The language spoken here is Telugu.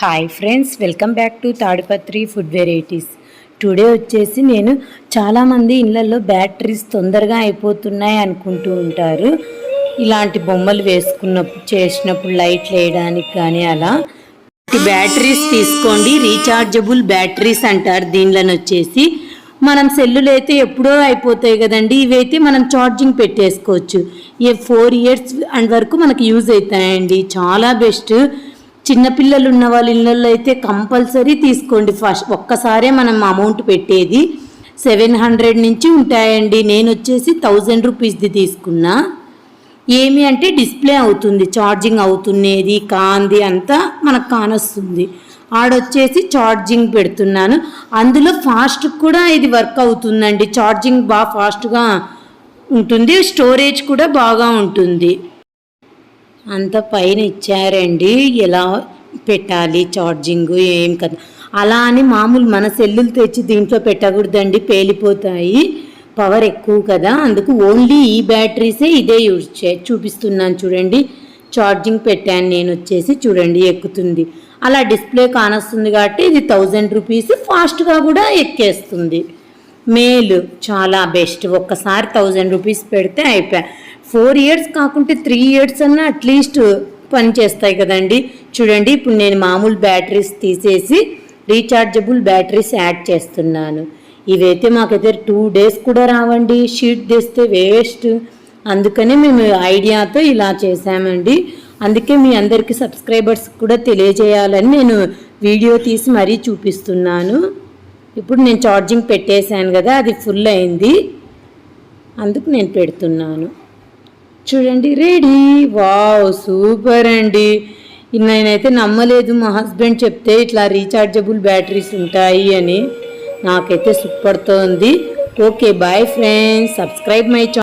Hi friends, welcome back to Tadipatri food varieties. Today వచ్చేసి నేను చాలామంది ఇళ్ళల్లో బ్యాటరీస్ తొందరగా అయిపోతున్నాయి అనుకుంటూ ఉంటారు. ఇలాంటి బొమ్మలు వేసుకున్నప్పుడు చేసినప్పుడు లైట్లు వేయడానికి కానీ అలా బ్యాటరీస్ తీసుకోండి. రీఛార్జబుల్ బ్యాటరీస్ అంటారు దీనిలో వచ్చేసి. మనం సెల్లులు అయితే ఎప్పుడో అయిపోతాయి కదండి, ఇవైతే మనం ఛార్జింగ్ పెట్టేసుకోవచ్చు. 4 years వరకు మనకి యూజ్ అవుతాయండి. చాలా బెస్ట్. చిన్నపిల్లలు ఉన్న వాళ్ళ ఇళ్ళల్లో అయితే కంపల్సరీ తీసుకోండి. ఫస్ట్ ఒక్కసారే మనం అమౌంట్ పెట్టేది 700 నుంచి ఉంటాయండి. నేను వచ్చేసి 1000 రూపీస్ది తీసుకున్నా. ఏమి అంటే డిస్ప్లే అవుతుంది, ఛార్జింగ్ అవుతున్నది కాంది అంతా మనకు కానొస్తుంది. ఆడొచ్చేసి ఛార్జింగ్ పెడుతున్నాను. అందులో ఫాస్ట్ కూడా ఇది వర్క్ అవుతుందండి. ఛార్జింగ్ బాగా ఫాస్ట్గా ఉంటుంది, స్టోరేజ్ కూడా బాగా ఉంటుంది. అంత పైన ఇచ్చారండి ఎలా పెట్టాలి ఛార్జింగ్ ఏం కదా. అలా అని మామూలు మన సెల్లులు తెచ్చి దీంట్లో పెట్టకూడదండి, పేలిపోతాయి. పవర్ ఎక్కువ కదా, అందుకు ఓన్లీ ఈ బ్యాటరీసే ఇదే యూజ్ చూపిస్తున్నాను చూడండి. ఛార్జింగ్ పెట్టాను నేను వచ్చేసి, చూడండి ఎక్కుతుంది. అలా డిస్ప్లే కానొస్తుంది కాబట్టి ఇది 1000 రూపీస్. ఫాస్ట్గా కూడా ఎక్కేస్తుంది. మేలు, చాలా బెస్ట్. ఒక్కసారి 1000 రూపీస్ పెడితే అయిపోయా. 4 years కాకుంటే 3 years అన్నా అట్లీస్ట్ పని చేస్తాయి కదండి. చూడండి, ఇప్పుడు నేను మామూలు బ్యాటరీస్ తీసేసి రీఛార్జబుల్ బ్యాటరీస్ యాడ్ చేస్తున్నాను. ఇవైతే మాకైతే 2 days కూడా రావండి. షీట్ తెస్తే వేస్ట్. అందుకనే మేము ఐడియాతో ఇలా చేసామండి. అందుకే మీ అందరికీ సబ్స్క్రైబర్స్ కూడా తెలియజేయాలని నేను వీడియో తీసి మరీ చూపిస్తున్నాను. ఇప్పుడు నేను ఛార్జింగ్ పెట్టేశాను కదా, అది ఫుల్ అయింది, అందుకు నేను పెడుతున్నాను. చూడండి, రెడీ. వావ్, సూపర్ అండి. నేనైతే నమ్మలేదు, మా హస్బెండ్ చెప్తే ఇట్లా రీఛార్జబుల్ బ్యాటరీస్ ఉంటాయి అని. నాకైతే సూపర్తో ఉంది. Okay, bye friends, subscribe my channel.